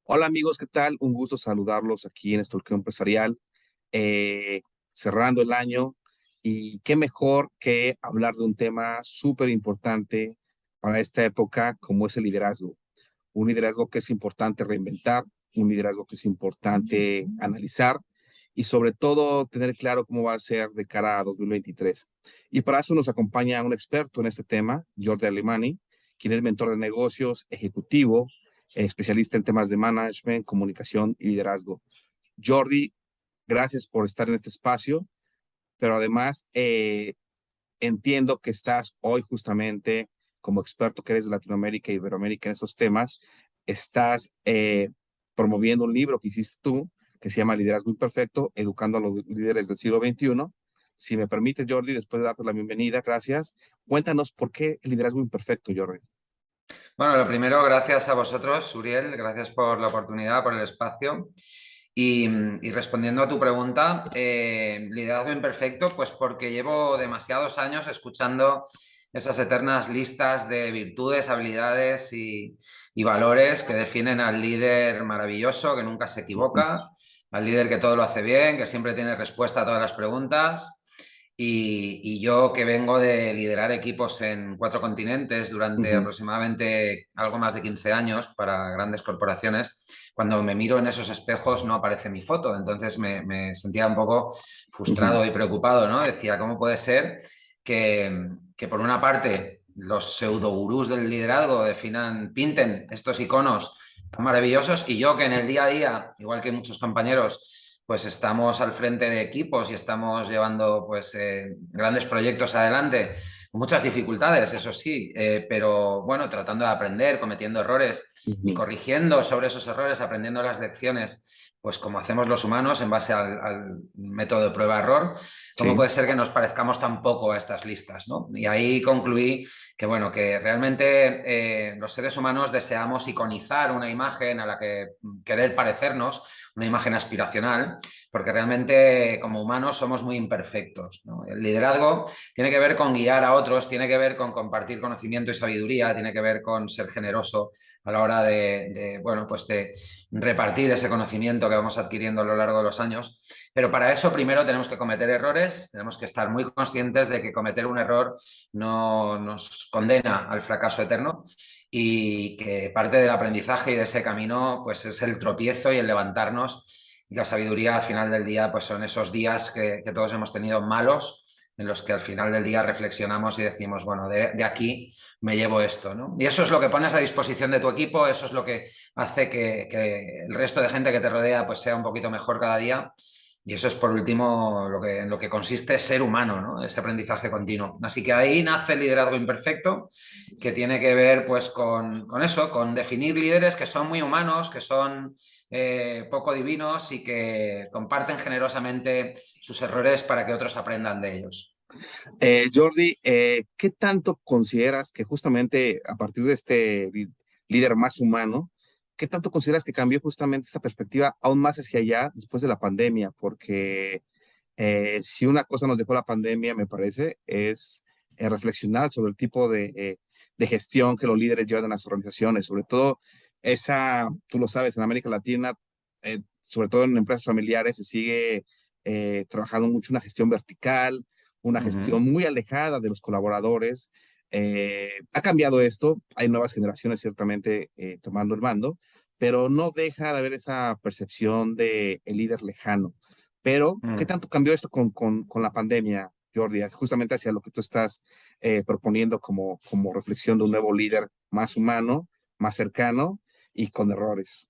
Hola amigos, ¿qué tal? Un gusto saludarlos aquí en Estorqueo Empresarial, eh, cerrando el año y qué mejor que hablar de un tema súper importante para esta época como es el liderazgo. Un liderazgo que es importante reinventar, un liderazgo que es importante analizar y sobre todo tener claro cómo va a ser de cara a 2023. Y para eso nos acompaña un experto en este tema, Jordi Alemani, quien es mentor de negocios, ejecutivo, especialista en temas de management, comunicación y liderazgo. Jordi, gracias por estar en este espacio, pero además entiendo que estás hoy justamente como experto que eres de Latinoamérica y Iberoamérica en estos temas, estás promoviendo un libro que hiciste tú, que se llama Liderazgo Imperfecto, educando a los líderes del siglo XXI. Si me permite, Jordi, después de darte la bienvenida, gracias. Cuéntanos por qué el liderazgo imperfecto, Jordi. Bueno, lo primero, gracias a vosotros, Uriel, gracias por la oportunidad, por el espacio. Y respondiendo a tu pregunta, liderazgo imperfecto, pues porque llevo demasiados años escuchando esas eternas listas de virtudes, habilidades y valores que definen al líder maravilloso, que nunca se equivoca, al líder que todo lo hace bien, que siempre tiene respuesta a todas las preguntas. Y yo que vengo de liderar equipos en 4 continentes durante Ujú, aproximadamente algo más de 15 años para grandes corporaciones, cuando me miro en esos espejos no aparece mi foto. Entonces me sentía un poco ujú, frustrado y preocupado, ¿no? Decía, ¿cómo puede ser que por una parte los pseudogurús del liderazgo pinten estos iconos tan maravillosos y yo que en el día a día, igual que muchos compañeros, pues estamos al frente de equipos y estamos llevando pues grandes proyectos adelante, con muchas dificultades, eso sí, pero bueno, tratando de aprender, cometiendo errores y ujú, corrigiendo sobre esos errores, aprendiendo las lecciones, pues como hacemos los humanos en base al método de prueba-error. ¿Cómo sí. puede ser que nos parezcamos tan poco a estas listas, ¿no? Y ahí concluí que, bueno, que realmente los seres humanos deseamos iconizar una imagen a la que querer parecernos, una imagen aspiracional, porque realmente como humanos somos muy imperfectos, ¿no? El liderazgo tiene que ver con guiar a otros, tiene que ver con compartir conocimiento y sabiduría, tiene que ver con ser generoso a la hora bueno, pues de repartir ese conocimiento que vamos adquiriendo a lo largo de los años. Pero para eso primero tenemos que cometer errores, tenemos que estar muy conscientes de que cometer un error no nos condena al fracaso eterno y que parte del aprendizaje y de ese camino pues es el tropiezo y el levantarnos, y la sabiduría al final del día pues son esos días que todos hemos tenido malos, en los que al final del día reflexionamos y decimos, bueno, de aquí me llevo esto, ¿no? Y eso es lo que pones a disposición de tu equipo, eso es lo que hace que el resto de gente que te rodea pues sea un poquito mejor cada día. Y eso es por último en lo que consiste ser humano, ¿no? Ese aprendizaje continuo. Así que ahí nace el liderazgo imperfecto, que tiene que ver pues con eso, con definir líderes que son muy humanos, que son poco divinos y que comparten generosamente sus errores para que otros aprendan de ellos. Jordi, ¿qué tanto consideras que justamente a partir de este líder más humano, qué tanto consideras que cambió justamente esta perspectiva aún más hacia allá después de la pandemia? Porque si una cosa nos dejó la pandemia, me parece, es reflexionar sobre el tipo de gestión que los líderes llevan en las organizaciones, sobre todo esa, tú lo sabes, en América Latina, sobre todo en empresas familiares, se sigue trabajando mucho una gestión vertical, una Uh -huh. gestión muy alejada de los colaboradores. Ha cambiado esto, hay nuevas generaciones ciertamente tomando el mando, pero no deja de haber esa percepción de el líder lejano. Pero, Uh ¿qué -huh. tanto cambió esto con la pandemia, Jordi? Justamente hacia lo que tú estás proponiendo como reflexión de un nuevo líder más humano, más cercano y con errores.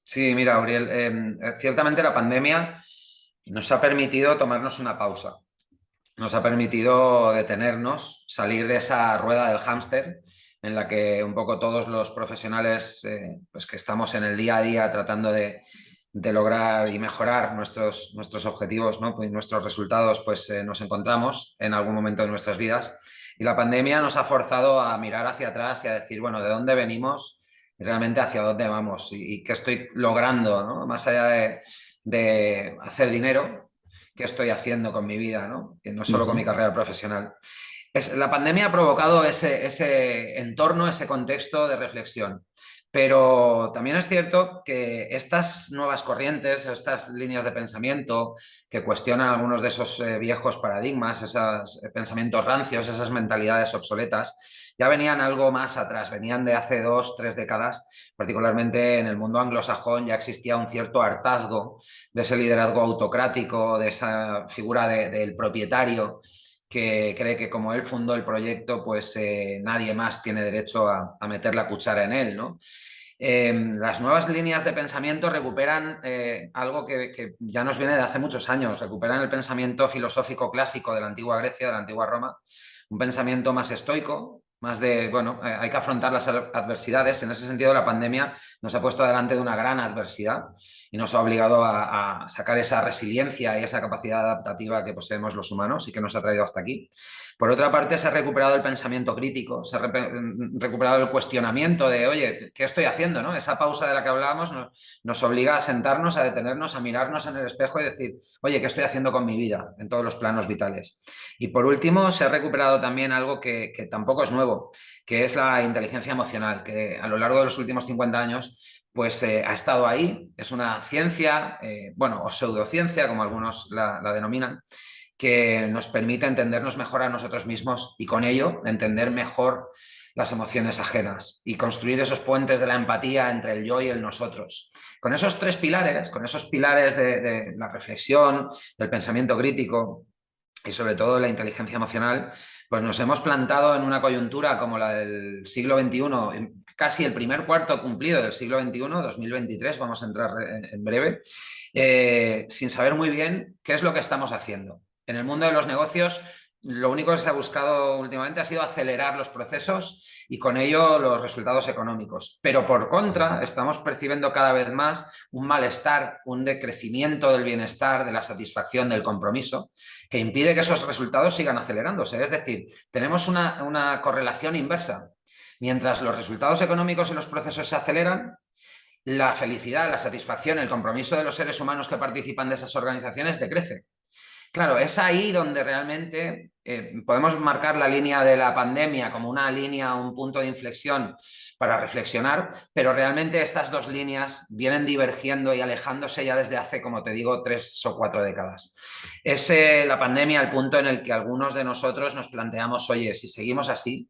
Sí, mira, Auriel, ciertamente la pandemia nos ha permitido tomarnos una pausa, nos ha permitido detenernos, salir de esa rueda del hámster en la que un poco todos los profesionales pues que estamos en el día a día tratando de lograr y mejorar nuestros objetivos, ¿no? Pues nuestros resultados, pues nos encontramos en algún momento de nuestras vidas. Y la pandemia nos ha forzado a mirar hacia atrás y a decir, bueno, ¿de dónde venimos y realmente hacia dónde vamos? Y qué estoy logrando, ¿no? Más allá de hacer dinero, qué estoy haciendo con mi vida, ¿no? Que no solo con mi Ujú, carrera profesional. La pandemia ha provocado ese entorno, ese contexto de reflexión. Pero también es cierto que estas nuevas corrientes, estas líneas de pensamiento que cuestionan algunos de esos viejos paradigmas, esos pensamientos rancios, esas mentalidades obsoletas, ya venían algo más atrás, venían de hace 2, 3 décadas, particularmente en el mundo anglosajón ya existía un cierto hartazgo de ese liderazgo autocrático, de esa figura del propietario que cree que como él fundó el proyecto, pues nadie más tiene derecho a meter la cuchara en él, ¿no? Las nuevas líneas de pensamiento recuperan algo que ya nos viene de hace muchos años, recuperan el pensamiento filosófico clásico de la antigua Grecia, de la antigua Roma, un pensamiento más estoico, más de, bueno, hay que afrontar las adversidades. En ese sentido, la pandemia nos ha puesto delante de una gran adversidad y nos ha obligado a sacar esa resiliencia y esa capacidad adaptativa que poseemos los humanos y que nos ha traído hasta aquí. Por otra parte, se ha recuperado el pensamiento crítico, se ha recuperado el cuestionamiento de, oye, ¿qué estoy haciendo? ¿No? Esa pausa de la que hablábamos nos obliga a sentarnos, a detenernos, a mirarnos en el espejo y decir, oye, ¿qué estoy haciendo con mi vida en todos los planos vitales? Y por último, se ha recuperado también algo que tampoco es nuevo, que es la inteligencia emocional, que a lo largo de los últimos 50 años pues ha estado ahí, es una ciencia, bueno, o pseudociencia, como algunos la denominan, que nos permite entendernos mejor a nosotros mismos y con ello entender mejor las emociones ajenas y construir esos puentes de la empatía entre el yo y el nosotros. Con esos 3 pilares, con esos pilares de la reflexión, del pensamiento crítico y sobre todo la inteligencia emocional, pues nos hemos plantado en una coyuntura como la del siglo XXI, casi el primer cuarto cumplido del siglo XXI, 2023, vamos a entrar en breve, sin saber muy bien qué es lo que estamos haciendo. En el mundo de los negocios, lo único que se ha buscado últimamente ha sido acelerar los procesos y con ello los resultados económicos. Pero por contra, estamos percibiendo cada vez más un malestar, un decrecimiento del bienestar, de la satisfacción, del compromiso, que impide que esos resultados sigan acelerándose. Es decir, tenemos una correlación inversa. Mientras los resultados económicos y los procesos se aceleran, la felicidad, la satisfacción, el compromiso de los seres humanos que participan de esas organizaciones decrece. Claro, es ahí donde realmente podemos marcar la línea de la pandemia como una línea, un punto de inflexión para reflexionar, pero realmente estas dos líneas vienen divergiendo y alejándose ya desde hace, como te digo, 3 o 4 décadas. Es la pandemia el punto en el que algunos de nosotros nos planteamos, oye, si seguimos así,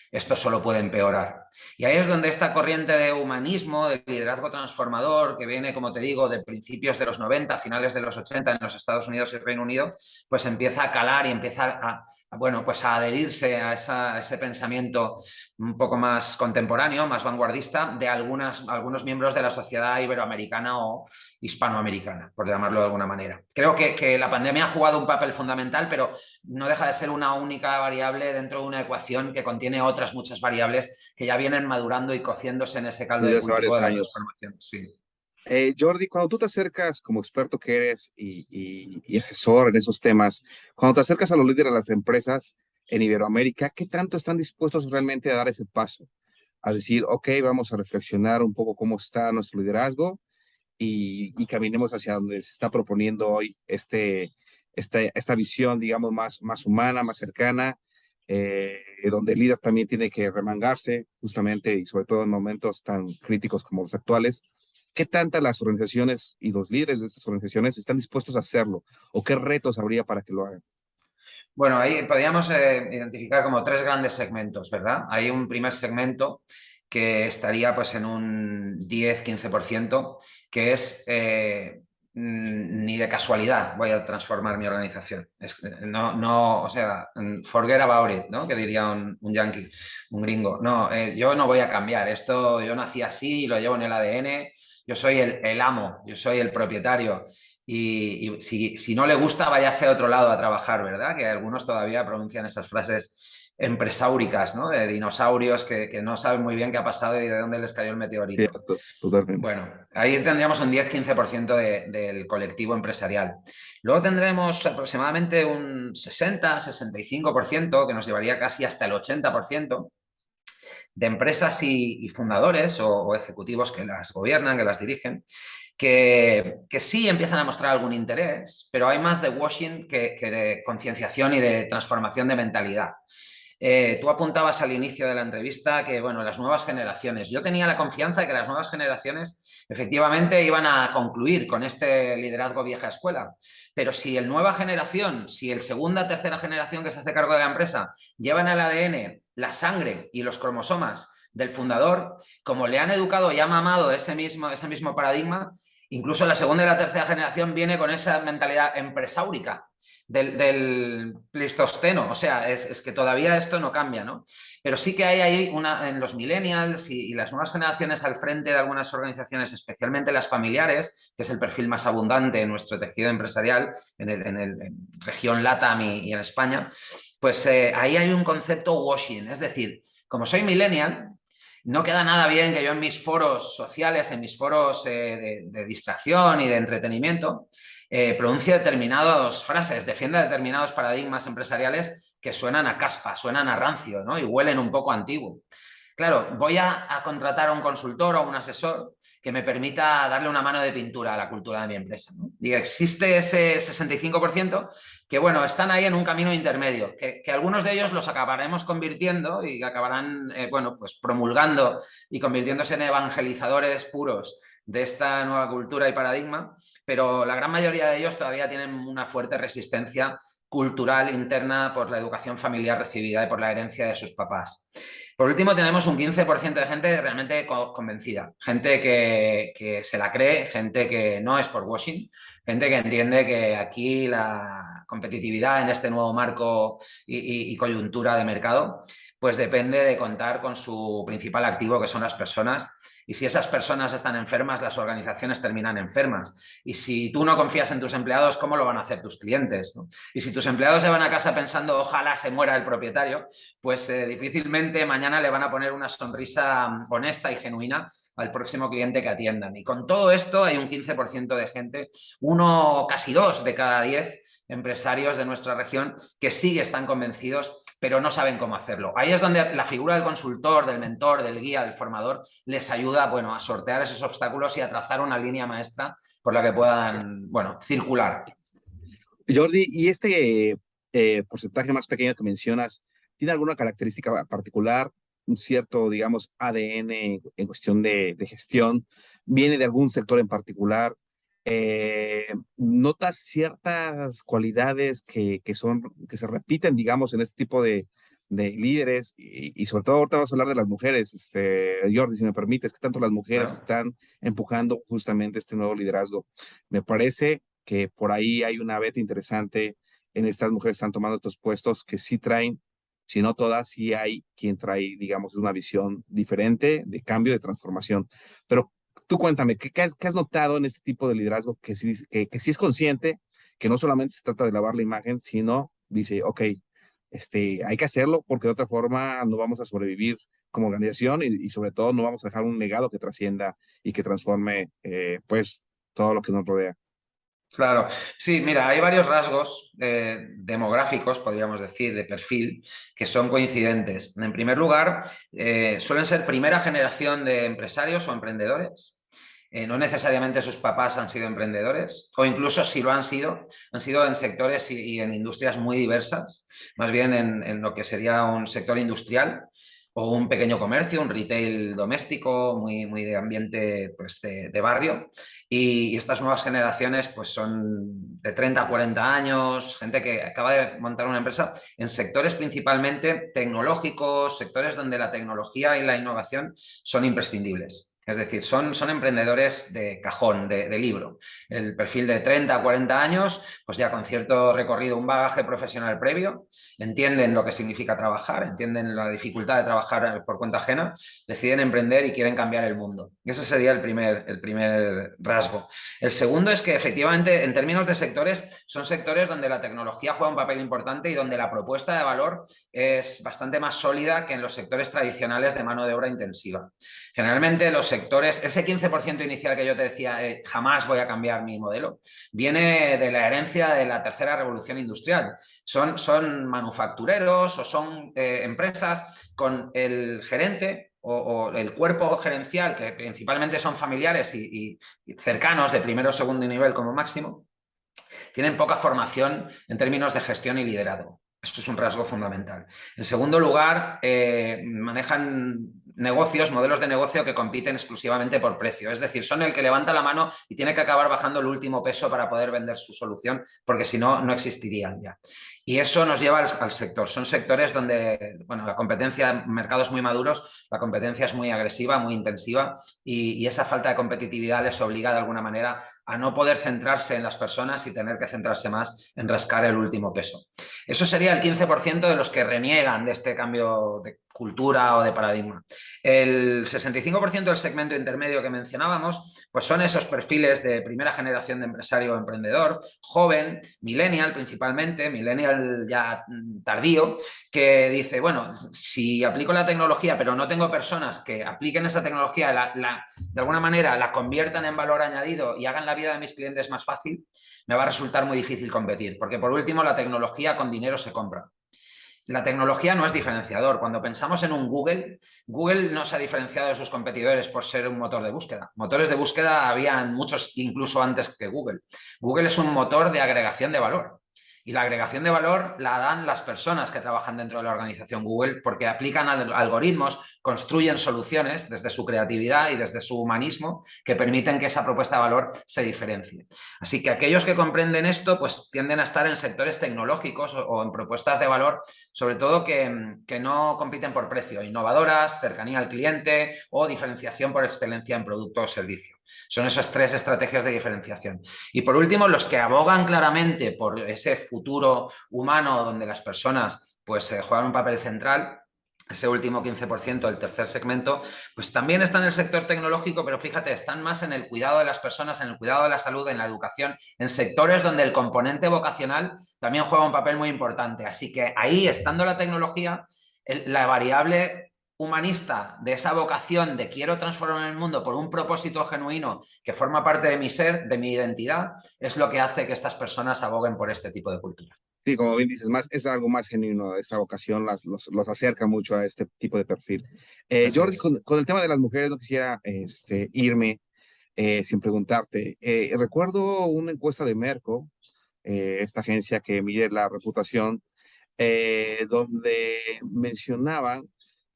esto solo puede empeorar. Y ahí es donde esta corriente de humanismo, de liderazgo transformador, que viene, como te digo, de principios de los 90, finales de los 80 en los Estados Unidos y Reino Unido, pues empieza a calar y empieza bueno, pues a adherirse a ese pensamiento un poco más contemporáneo, más vanguardista, de algunos miembros de la sociedad iberoamericana o hispanoamericana, por llamarlo de alguna manera. Creo que la pandemia ha jugado un papel fundamental, pero no deja de ser una única variable dentro de una ecuación que contiene otras muchas variables que ya vienen madurando y cociéndose en ese caldo Desde de hace cultivo varios de la años. transformación. Sí. Jordi, cuando tú te acercas como experto que eres y asesor en esos temas, cuando te acercas a los líderes de las empresas en Iberoamérica, ¿qué tanto están dispuestos realmente a dar ese paso? A decir, ok, vamos a reflexionar un poco cómo está nuestro liderazgo y caminemos hacia donde se está proponiendo hoy esta visión, digamos, más humana, más cercana, donde el líder también tiene que remangarse justamente y sobre todo en momentos tan críticos como los actuales. ¿Qué tantas las organizaciones y los líderes de estas organizaciones están dispuestos a hacerlo? ¿O qué retos habría para que lo hagan? Bueno, ahí podríamos identificar como 3 grandes segmentos, ¿verdad? Hay un primer segmento que estaría pues en un 10-15%, que es ni de casualidad voy a transformar mi organización. No, o sea, forget about it, ¿no? Que diría un yankee, un gringo. No, yo no voy a cambiar. Esto yo nací así, lo llevo en el ADN. Yo soy el amo, yo soy el propietario. Y si no le gusta, váyase a otro lado a trabajar, ¿verdad? Que algunos todavía pronuncian esas frases empresáuricas, ¿no? De dinosaurios que no saben muy bien qué ha pasado y de dónde les cayó el meteorito. Cierto, totalmente. Bueno, ahí tendríamos un 10-15% del colectivo empresarial. Luego tendremos aproximadamente un 60-65%, que nos llevaría casi hasta el 80% de empresas y fundadores o ejecutivos que las gobiernan, que las dirigen, que sí empiezan a mostrar algún interés, pero hay más de washing que de concienciación y de transformación de mentalidad. Tú apuntabas al inicio de la entrevista que, bueno, las nuevas generaciones. Yo tenía la confianza de que las nuevas generaciones efectivamente iban a concluir con este liderazgo vieja escuela. Pero si el nueva generación, si el segunda, tercera generación que se hace cargo de la empresa llevan al ADN la sangre y los cromosomas del fundador, como le han educado y ha mamado ese mismo paradigma, incluso la segunda y la tercera generación viene con esa mentalidad empresáurica del Pleistoceno. O sea, es que todavía esto no cambia, ¿no? Pero sí que hay ahí en los millennials y las nuevas generaciones al frente de algunas organizaciones, especialmente las familiares, que es el perfil más abundante en nuestro tejido empresarial, en región LATAM y en España, pues ahí hay un concepto washing, es decir, como soy millennial, no queda nada bien que yo en mis foros sociales, en mis foros de distracción y de entretenimiento, pronuncie determinadas frases, defienda determinados paradigmas empresariales que suenan a caspa, suenan a rancio, ¿no? Y huelen un poco antiguo. Claro, voy a contratar a un consultor o a un asesor que me permita darle una mano de pintura a la cultura de mi empresa, ¿no? Y existe ese 65% que, bueno, están ahí en un camino intermedio, que algunos de ellos los acabaremos convirtiendo y acabarán, bueno, pues promulgando y convirtiéndose en evangelizadores puros de esta nueva cultura y paradigma, pero la gran mayoría de ellos todavía tienen una fuerte resistencia cultural interna por la educación familiar recibida y por la herencia de sus papás. Por último, tenemos un 15% de gente realmente convencida, gente que se la cree, gente que no es por washing, gente que entiende que aquí la competitividad en este nuevo marco y coyuntura de mercado, pues depende de contar con su principal activo, que son las personas. Y si esas personas están enfermas, las organizaciones terminan enfermas. Y si tú no confías en tus empleados, ¿cómo lo van a hacer tus clientes, ¿no? Y si tus empleados se van a casa pensando ojalá se muera el propietario, pues difícilmente mañana le van a poner una sonrisa honesta y genuina al próximo cliente que atiendan. Y con todo esto hay un 15% de gente, casi 2 de cada 10 empresarios de nuestra región que sí están convencidos, pero no saben cómo hacerlo. Ahí es donde la figura del consultor, del mentor, del guía, del formador les ayuda, bueno, a sortear esos obstáculos y a trazar una línea maestra por la que puedan, bueno, circular. Jordi, ¿y este porcentaje más pequeño que mencionas, tiene alguna característica particular, un cierto, digamos, ADN en cuestión de gestión? ¿Viene de algún sector en particular? ¿Notas ciertas cualidades que se repiten, digamos, en este tipo de líderes? Y sobre todo ahorita vamos a hablar de las mujeres, Jordi, si me permites, que tanto las mujeres Claro. están empujando justamente este nuevo liderazgo. Me parece que por ahí hay una beta interesante en estas mujeres que están tomando estos puestos que sí traen, si no todas, sí hay quien trae, digamos, una visión diferente de cambio, de transformación. Pero tú cuéntame, ¿qué has notado en este tipo de liderazgo que sí es consciente, que no solamente se trata de lavar la imagen, sino dice, ok, hay que hacerlo porque de otra forma no vamos a sobrevivir como organización y sobre todo no vamos a dejar un legado que trascienda y que transforme, pues, todo lo que nos rodea? Claro, sí, mira, hay varios rasgos demográficos, podríamos decir, de perfil, que son coincidentes. En primer lugar, suelen ser primera generación de empresarios o emprendedores. No necesariamente sus papás han sido emprendedores, o incluso si lo han sido en sectores y en industrias muy diversas, más bien en lo que sería un sector industrial o un pequeño comercio, un retail doméstico, muy de ambiente, pues, de barrio. Y estas nuevas generaciones pues son de 30 a 40 años, gente que acaba de montar una empresa en sectores principalmente tecnológicos, sectores donde la tecnología y la innovación son imprescindibles. Es decir, son emprendedores de cajón, de libro. El perfil de 30 a 40 años, pues ya con cierto recorrido, un bagaje profesional previo, entienden lo que significa trabajar, entienden la dificultad de trabajar por cuenta ajena, deciden emprender y quieren cambiar el mundo. Y ese sería el primer rasgo. El segundo es que efectivamente, en términos de sectores, son sectores donde la tecnología juega un papel importante y donde la propuesta de valor es bastante más sólida que en los sectores tradicionales de mano de obra intensiva. Generalmente los sectores, ese 15% inicial que yo te decía, jamás voy a cambiar mi modelo, viene de la herencia de la tercera revolución industrial. Son manufactureros o son empresas con el gerente o el cuerpo gerencial, que principalmente son familiares y cercanos de primero o segundo nivel como máximo, tienen poca formación en términos de gestión y liderazgo. Esto es un rasgo fundamental. En segundo lugar, manejan negocios, modelos de negocio que compiten exclusivamente por precio. Es decir, son el que levanta la mano y tiene que acabar bajando el último peso para poder vender su solución, porque si no, no existirían ya. Y eso nos lleva al sector. Son sectores donde, bueno, la competencia, mercados muy maduros, la competencia es muy agresiva, muy intensiva y esa falta de competitividad les obliga de alguna manera a no poder centrarse en las personas y tener que centrarse más en rascar el último peso. Eso sería el 15% de los que reniegan de este cambio de cultura o de paradigma. El 65% del segmento intermedio que mencionábamos, pues son esos perfiles de primera generación de empresario o emprendedor, joven, millennial principalmente, millennial ya tardío, que dice, bueno, si aplico la tecnología pero no tengo personas que apliquen esa tecnología, de alguna manera la conviertan en valor añadido y hagan la vida de mis clientes más fácil, me va a resultar muy difícil competir, porque por último la tecnología con dinero se compra. La tecnología no es diferenciador. Cuando pensamos en un Google, Google no se ha diferenciado de sus competidores por ser un motor de búsqueda. Motores de búsqueda habían muchos incluso antes que Google. Google es un motor de agregación de valor. Y la agregación de valor la dan las personas que trabajan dentro de la organización Google porque aplican algoritmos, construyen soluciones desde su creatividad y desde su humanismo que permiten que esa propuesta de valor se diferencie. Así que aquellos que comprenden esto pues tienden a estar en sectores tecnológicos o en propuestas de valor, sobre todo que no compiten por precio, innovadoras, cercanía al cliente o diferenciación por excelencia en producto o servicio. Son esas tres estrategias de diferenciación. Y por último, los que abogan claramente por ese futuro humano donde las personas pues juegan un papel central, ese último 15%, el tercer segmento, pues también está en el sector tecnológico, pero fíjate, están más en el cuidado de las personas, en el cuidado de la salud, en la educación, en sectores donde el componente vocacional también juega un papel muy importante. Así que ahí, estando la tecnología, la variable humanista de esa vocación de quiero transformar el mundo por un propósito genuino que forma parte de mi ser, de mi identidad, es lo que hace que estas personas aboguen por este tipo de cultura. Sí, como bien dices, más, es algo más genuino, esta vocación los acerca mucho a este tipo de perfil. Así Jordi, es. con el tema de las mujeres, no quisiera irme sin preguntarte. Recuerdo una encuesta de Merco, esta agencia que mide la reputación, donde mencionaban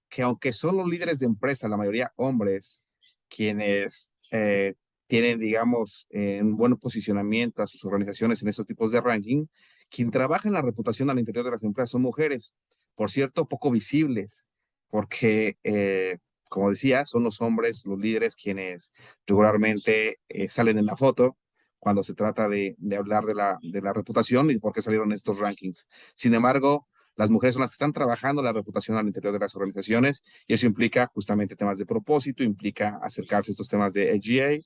que aunque son los líderes de empresa, la mayoría hombres, quienes tienen, digamos, un buen posicionamiento a sus organizaciones en estos tipos de ranking, quien trabaja en la reputación al interior de las empresas son mujeres, por cierto, poco visibles, porque, como decía, son los hombres, los líderes, quienes regularmente salen en la foto cuando se trata de hablar de la reputación y por qué salieron estos rankings. Sin embargo, las mujeres son las que están trabajando la reputación al interior de las organizaciones y eso implica justamente temas de propósito, implica acercarse a estos temas de AGA,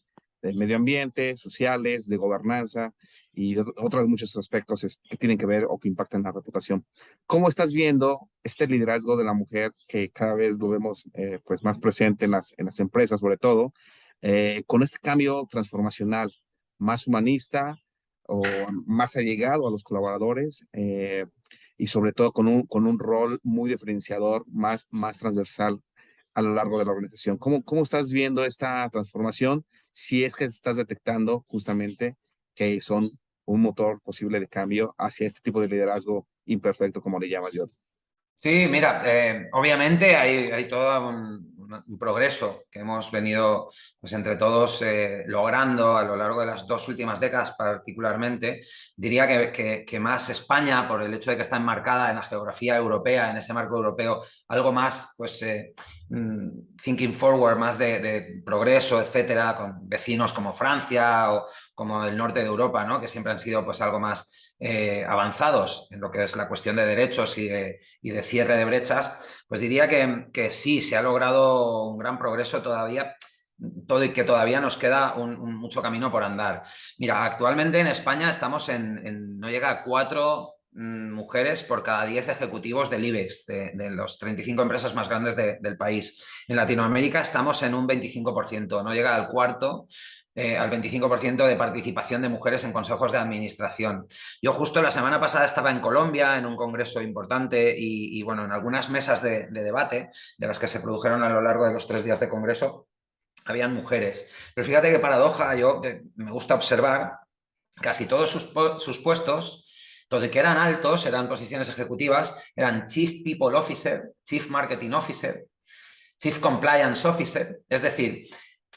de medio ambiente, sociales, de gobernanza y de otros muchos aspectos que tienen que ver o que impactan la reputación. ¿Cómo estás viendo este liderazgo de la mujer que cada vez lo vemos pues más presente en las empresas, sobre todo, con este cambio transformacional más humanista o más allegado a los colaboradores? Y sobre todo con un rol muy diferenciador, más transversal a lo largo de la organización. ¿Cómo estás viendo esta transformación si es que estás detectando justamente que son un motor posible de cambio hacia este tipo de liderazgo imperfecto, como le llamas yo? Sí, mira, obviamente hay todo un progreso que hemos venido pues, entre todos logrando a lo largo de las dos últimas décadas particularmente. Diría que más España, por el hecho de que está enmarcada en la geografía europea, en ese marco europeo, algo más pues, thinking forward, más de progreso, etcétera, con vecinos como Francia o como el norte de Europa, ¿no? Que siempre han sido pues, algo más avanzados en lo que es la cuestión de derechos y de cierre de brechas, pues diría que sí, se ha logrado un gran progreso todavía, todo y que todavía nos queda mucho camino por andar. Mira, actualmente en España estamos no llega a 4 mujeres por cada 10 ejecutivos del IBEX, de los 35 empresas más grandes del país. En Latinoamérica estamos en un 25%, no llega al cuarto, al 25% de participación de mujeres en consejos de administración. Yo justo la semana pasada estaba en Colombia en un congreso importante y bueno, en algunas mesas de debate de las que se produjeron a lo largo de los 3 días de congreso, habían mujeres. Pero fíjate qué paradoja, me gusta observar casi todos sus puestos, todo y que eran altos, eran posiciones ejecutivas, eran Chief People Officer, Chief Marketing Officer, Chief Compliance Officer, es decir,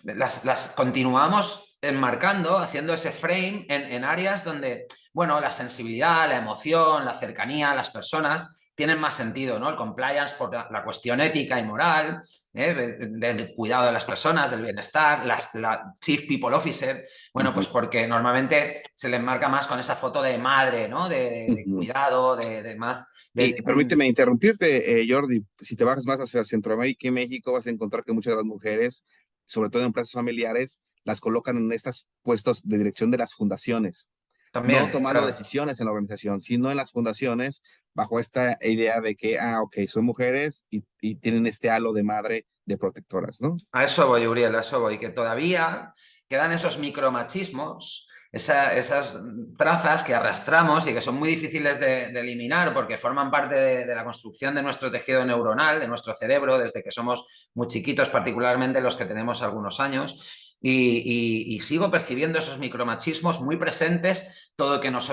las continuamos enmarcando, haciendo ese frame en áreas donde, bueno, la sensibilidad, la emoción, la cercanía, las personas tienen más sentido, ¿no? El compliance por la cuestión ética y moral, del cuidado de las personas, del bienestar, la Chief People Officer, bueno, Ujú, pues porque normalmente se le enmarca más con esa foto de madre, ¿no? De ujú. cuidado, de más... Y permíteme interrumpirte, Jordi, si te bajas más hacia Centroamérica y México, vas a encontrar que muchas de las mujeres, sobre todo en empresas familiares, las colocan en estos puestos de dirección de las fundaciones, no también, tomando claro. decisiones en la organización, sino en las fundaciones, bajo esta idea de que, ok, son mujeres y tienen este halo de madre de protectoras, ¿no? A eso voy, Uriel, a eso voy, que todavía quedan esos micromachismos, esas trazas que arrastramos y que son muy difíciles de eliminar porque forman parte de la construcción de nuestro tejido neuronal, de nuestro cerebro, desde que somos muy chiquitos, particularmente los que tenemos algunos años. Y sigo percibiendo esos micromachismos muy presentes, todo que nos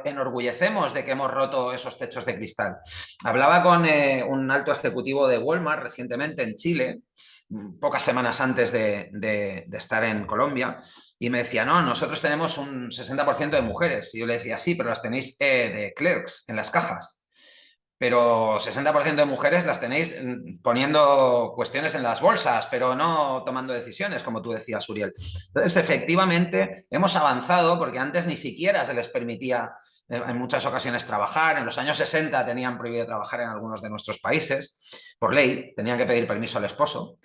enorgullecemos de que hemos roto esos techos de cristal. Hablaba con un alto ejecutivo de Walmart recientemente en Chile, pocas semanas antes de estar en Colombia, y me decía, no, nosotros tenemos un 60% de mujeres. Y yo le decía, sí, pero las tenéis de clerks en las cajas. Pero 60% de mujeres las tenéis poniendo cuestiones en las bolsas, pero no tomando decisiones, como tú decías, Uriel. Entonces, efectivamente, hemos avanzado porque antes ni siquiera se les permitía en muchas ocasiones trabajar. En los años 60 tenían prohibido trabajar en algunos de nuestros países por ley, tenían que pedir permiso al esposo.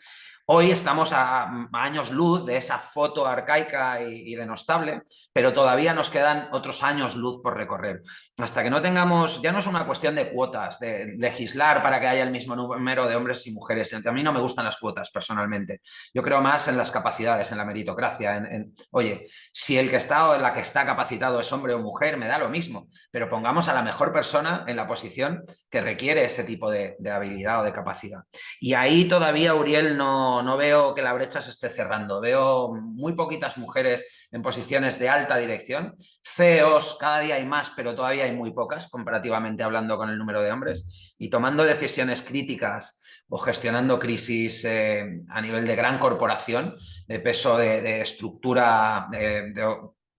Hoy estamos a años luz de esa foto arcaica y denostable, pero todavía nos quedan otros años luz por recorrer. Hasta que no tengamos, ya no es una cuestión de cuotas, de legislar para que haya el mismo número de hombres y mujeres. A mí no me gustan las cuotas personalmente. Yo creo más en las capacidades, en la meritocracia, oye, si el que está o la que está capacitado es hombre o mujer, me da lo mismo, pero pongamos a la mejor persona en la posición que requiere ese tipo de habilidad o de capacidad. Y ahí todavía, Uriel, no veo que la brecha se esté cerrando. Veo muy poquitas mujeres en posiciones de alta dirección. CEOs cada día hay más, pero todavía hay muy pocas, comparativamente hablando con el número de hombres. Y tomando decisiones críticas o gestionando crisis a nivel de gran corporación, de peso de estructura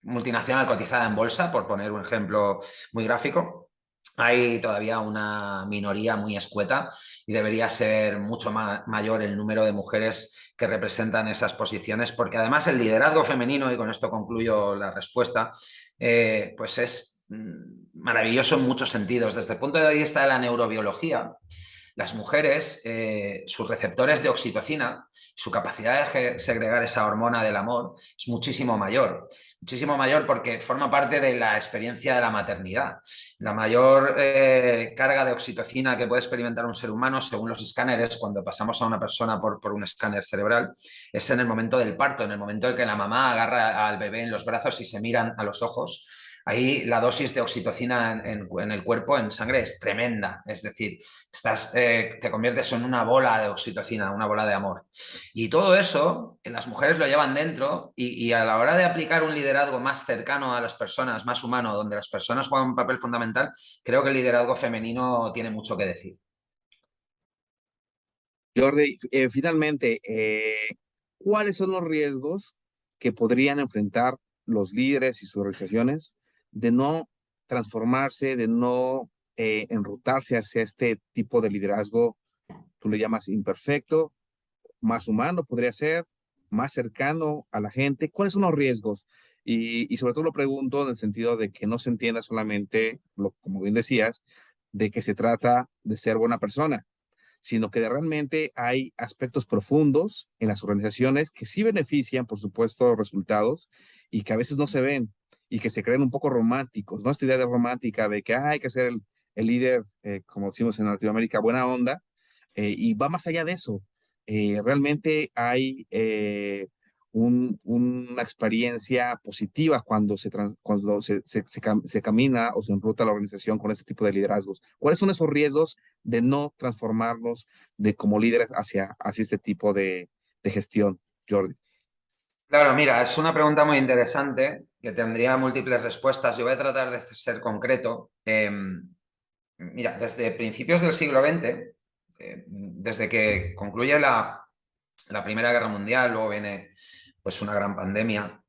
multinacional cotizada en bolsa, por poner un ejemplo muy gráfico, hay todavía una minoría muy escueta y debería ser mucho mayor el número de mujeres que representan esas posiciones, porque además el liderazgo femenino, y con esto concluyo la respuesta, pues es maravilloso en muchos sentidos. Desde el punto de vista de la neurobiología, las mujeres, sus receptores de oxitocina, su capacidad de segregar esa hormona del amor es muchísimo mayor porque forma parte de la experiencia de la maternidad. La mayor carga de oxitocina que puede experimentar un ser humano, según los escáneres, cuando pasamos a una persona por un escáner cerebral, es en el momento del parto, en el momento en que la mamá agarra al bebé en los brazos y se miran a los ojos. Ahí la dosis de oxitocina en el cuerpo, en sangre, es tremenda. Es decir, te conviertes en una bola de oxitocina, una bola de amor. Y todo eso, las mujeres lo llevan dentro y a la hora de aplicar un liderazgo más cercano a las personas, más humano, donde las personas juegan un papel fundamental, creo que el liderazgo femenino tiene mucho que decir. Jordi, finalmente, ¿cuáles son los riesgos que podrían enfrentar los líderes y sus organizaciones de no transformarse, de no enrutarse hacia este tipo de liderazgo? Tú le llamas imperfecto, más humano podría ser, más cercano a la gente. ¿Cuáles son los riesgos? Y sobre todo lo pregunto en el sentido de que no se entienda solamente, como bien decías, de que se trata de ser buena persona, sino que realmente hay aspectos profundos en las organizaciones que sí benefician, por supuesto, resultados y que a veces no se ven y que se creen un poco románticos, ¿no? Esta idea de romántica de que hay que ser el líder, como decimos en Latinoamérica, buena onda, y va más allá de eso. Realmente hay una experiencia positiva cuando cuando se camina o se enruta la organización con este tipo de liderazgos. ¿Cuáles son esos riesgos de no transformarnos de como líderes hacia este tipo de gestión, Jordi? Claro, mira, es una pregunta muy interesante que tendría múltiples respuestas. Yo voy a tratar de ser concreto. Mira, desde principios del siglo XX, desde que concluye la Primera Guerra Mundial, luego viene pues una gran pandemia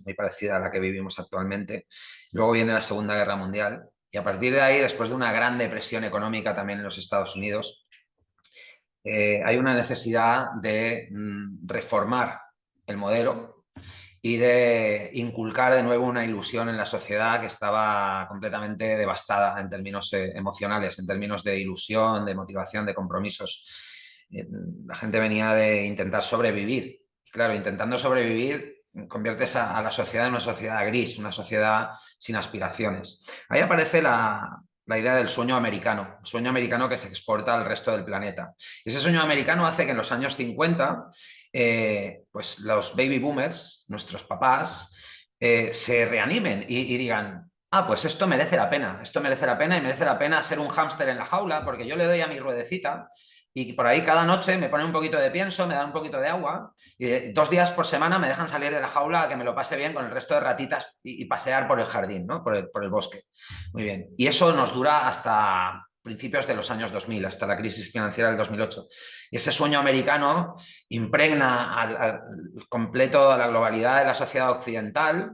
muy parecida a la que vivimos actualmente, luego viene la Segunda Guerra Mundial y a partir de ahí, después de una gran depresión económica también en los Estados Unidos, hay una necesidad de reformar el modelo y de inculcar de nuevo una ilusión en la sociedad que estaba completamente devastada en términos emocionales, en términos de ilusión, de motivación, de compromisos. La gente venía de intentar sobrevivir. Claro, intentando sobrevivir, conviertes a la sociedad en una sociedad gris, una sociedad sin aspiraciones. Ahí aparece la idea del sueño americano, el sueño americano que se exporta al resto del planeta. Y ese sueño americano hace que en los años 50 pues los baby boomers, nuestros papás, se reanimen y digan, ah, pues esto merece la pena y merece la pena ser un hámster en la jaula porque yo le doy a mi ruedecita y por ahí cada noche me ponen un poquito de pienso, me dan un poquito de agua y 2 días por semana me dejan salir de la jaula a que me lo pase bien con el resto de ratitas y pasear por el jardín, ¿no? Por el bosque. Muy bien. Y eso nos dura hasta principios de los años 2000, hasta la crisis financiera del 2008. Y ese sueño americano impregna al completo a la globalidad de la sociedad occidental,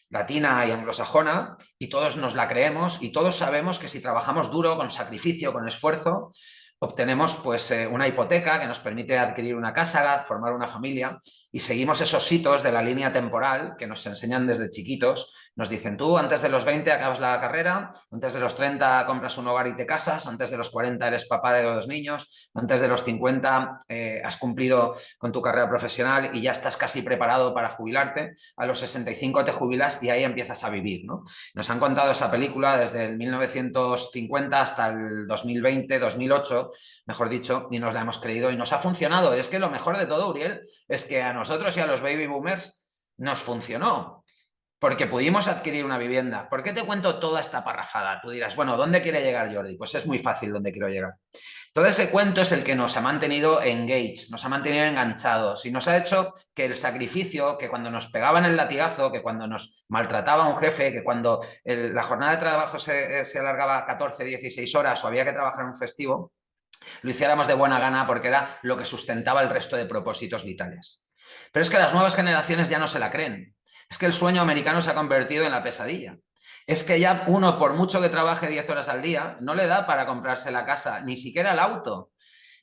latina y anglosajona, y todos nos la creemos y todos sabemos que si trabajamos duro, con sacrificio, con esfuerzo, obtenemos pues una hipoteca que nos permite adquirir una casa, formar una familia y seguimos esos hitos de la línea temporal que nos enseñan desde chiquitos. Nos dicen, tú antes de los 20 acabas la carrera, antes de los 30 compras un hogar y te casas, antes de los 40 eres papá de 2 niños, antes de los 50 has cumplido con tu carrera profesional y ya estás casi preparado para jubilarte, a los 65 te jubilas y ahí empiezas a vivir, ¿no? Nos han contado esa película desde el 1950 hasta el 2020, 2008, mejor dicho, y nos la hemos creído y nos ha funcionado. Es que lo mejor de todo, Uriel, es que a nosotros y a los baby boomers nos funcionó. Porque pudimos adquirir una vivienda. ¿Por qué te cuento toda esta parrafada? Tú dirás, bueno, ¿dónde quiere llegar Jordi? Pues es muy fácil dónde quiero llegar. Todo ese cuento es el que nos ha mantenido engaged, nos ha mantenido enganchados y nos ha hecho que el sacrificio, que cuando nos pegaban el latigazo, que cuando nos maltrataba un jefe, que cuando la jornada de trabajo se alargaba 14, 16 horas o había que trabajar un festivo, lo hiciéramos de buena gana porque era lo que sustentaba el resto de propósitos vitales. Pero es que las nuevas generaciones ya no se la creen. Es que el sueño americano se ha convertido en la pesadilla. Es que ya uno, por mucho que trabaje 10 horas al día, no le da para comprarse la casa, ni siquiera el auto.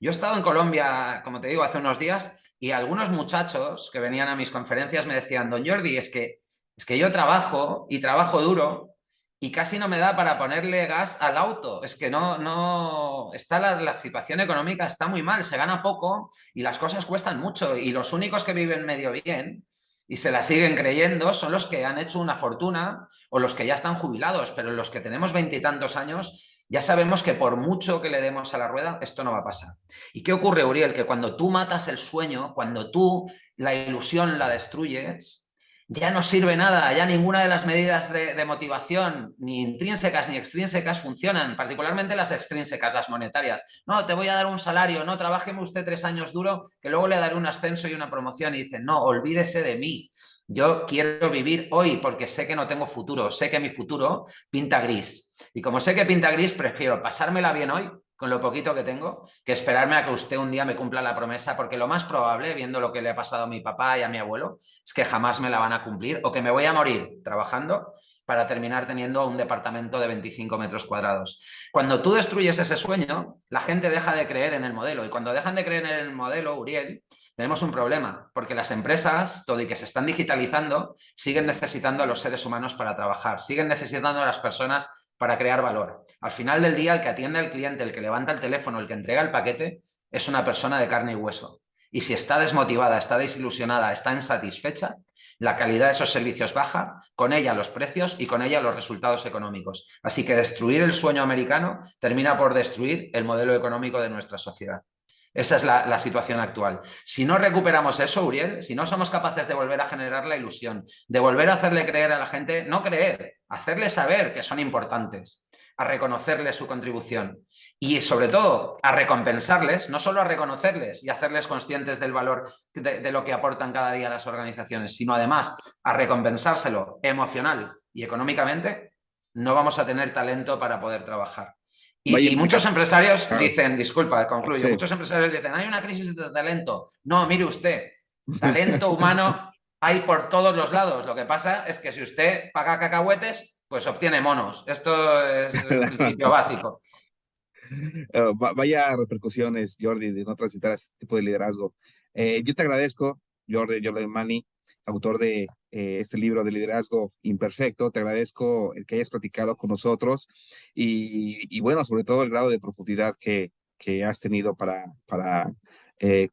Yo he estado en Colombia, como te digo, hace unos días y algunos muchachos que venían a mis conferencias me decían, don Jordi, es que yo trabajo y trabajo duro y casi no me da para ponerle gas al auto. Es que no, está la situación económica está muy mal, se gana poco y las cosas cuestan mucho y los únicos que viven medio bien y se la siguen creyendo son los que han hecho una fortuna o los que ya están jubilados, pero los que tenemos 20 y tantos años ya sabemos que por mucho que le demos a la rueda, esto no va a pasar. ¿Y qué ocurre, Uriel? Que cuando tú matas el sueño, cuando tú la ilusión la destruyes, ya no sirve nada, ya ninguna de las medidas de motivación, ni intrínsecas ni extrínsecas, funcionan, particularmente las extrínsecas, las monetarias. No, te voy a dar un salario, no, trabájeme usted 3 años duro, que luego le daré un ascenso y una promoción. Y dicen, no, olvídese de mí. Yo quiero vivir hoy porque sé que no tengo futuro, sé que mi futuro pinta gris. Y como sé que pinta gris, prefiero pasármela bien hoy con lo poquito que tengo, que esperarme a que usted un día me cumpla la promesa, porque lo más probable, viendo lo que le ha pasado a mi papá y a mi abuelo, es que jamás me la van a cumplir o que me voy a morir trabajando para terminar teniendo un departamento de 25 metros cuadrados. Cuando tú destruyes ese sueño, la gente deja de creer en el modelo y cuando dejan de creer en el modelo, Uriel, tenemos un problema, porque las empresas, todo y que se están digitalizando, siguen necesitando a los seres humanos para trabajar, siguen necesitando a las personas para crear valor. Al final del día, el que atiende al cliente, el que levanta el teléfono, el que entrega el paquete, es una persona de carne y hueso. Y si está desmotivada, está desilusionada, está insatisfecha, la calidad de esos servicios baja, con ella los precios y con ella los resultados económicos. Así que destruir el sueño americano termina por destruir el modelo económico de nuestra sociedad. Esa es la situación actual. Si no recuperamos eso, Uriel, si no somos capaces de volver a generar la ilusión, de volver a hacerle creer a la gente, no creer, hacerle saber que son importantes, a reconocerles su contribución y sobre todo a recompensarles, no solo a reconocerles y hacerles conscientes del valor de lo que aportan cada día las organizaciones, sino además a recompensárselo emocional y económicamente, no vamos a tener talento para poder trabajar. Vaya, Y muchos empresarios claro, dicen, disculpa, concluyo, sí. muchos empresarios dicen, hay una crisis de talento. No, mire usted, talento humano hay por todos los lados. Lo que pasa es que si usted paga cacahuetes, pues obtiene monos. Esto es el principio básico. Vaya repercusiones, Jordi, de no transitar a este tipo de liderazgo. Yo te agradezco, Jordi Alemany, autor de este libro de liderazgo imperfecto. Te agradezco el que hayas platicado con nosotros y bueno, sobre todo el grado de profundidad que has tenido para eh,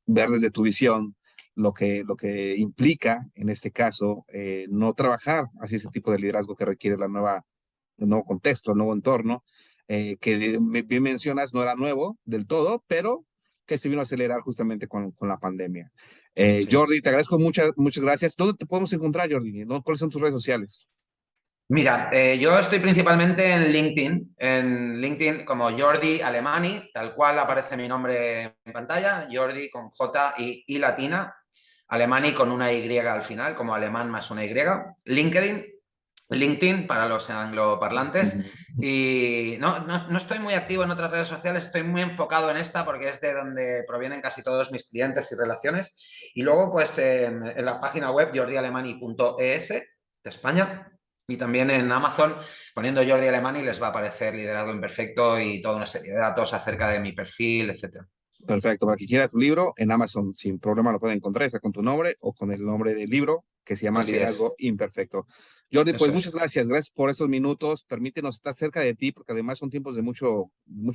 ver desde tu visión lo que implica, en este caso, no trabajar así ese tipo de liderazgo que requiere el nuevo contexto, el nuevo entorno, que bien mencionas, no era nuevo del todo, pero que se vino a acelerar justamente con la pandemia. Sí. Jordi, te agradezco muchas gracias. ¿Dónde te podemos encontrar, Jordi? ¿No? ¿Cuáles son tus redes sociales? Mira, yo estoy principalmente en LinkedIn como Jordi Alemany, tal cual aparece mi nombre en pantalla, Jordi con J y latina, Alemany con una Y al final, como alemán más una Y, LinkedIn para los angloparlantes. Y no estoy muy activo en otras redes sociales, estoy muy enfocado en esta porque es de donde provienen casi todos mis clientes y relaciones. Y luego, pues en la página web jordialemany.es de España. Y también en Amazon, poniendo Jordi Alemany, les va a aparecer Liderazgo Imperfecto y toda una serie de datos acerca de mi perfil, etcétera. Perfecto, para quien quiera tu libro, en Amazon sin problema lo pueden encontrar, está con tu nombre o con el nombre del libro que se llama Así Liderazgo es, Imperfecto. Jordi, pues eso muchas es. gracias por estos minutos, permítenos estar cerca de ti porque además son tiempos de mucho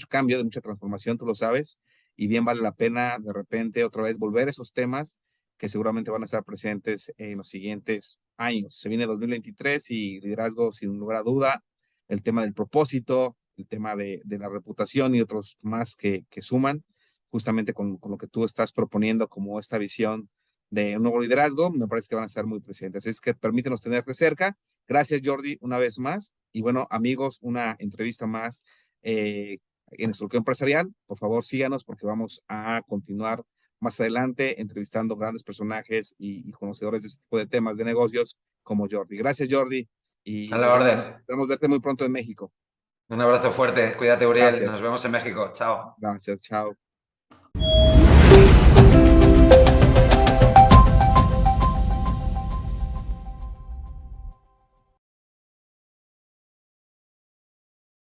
cambio, de mucha transformación, tú lo sabes, y bien vale la pena de repente otra vez volver a esos temas que seguramente van a estar presentes en los siguientes años. Se viene 2023 y liderazgo sin lugar a duda, el tema del propósito, el tema de la reputación y otros más que suman justamente con lo que tú estás proponiendo como esta visión de un nuevo liderazgo, me parece que van a estar muy presentes. Es que permítenos tenerte cerca. Gracias, Jordi, una vez más. Y bueno, amigos, una entrevista más en nuestro club empresarial. Por favor, síganos porque vamos a continuar más adelante entrevistando grandes personajes y conocedores de este tipo de temas de negocios como Jordi. Gracias, Jordi. A Y la orden. esperamos verte muy pronto en México. Un abrazo fuerte. Cuídate, Uriel. Nos Gracias. vemos en México. Chao. Gracias. Chao.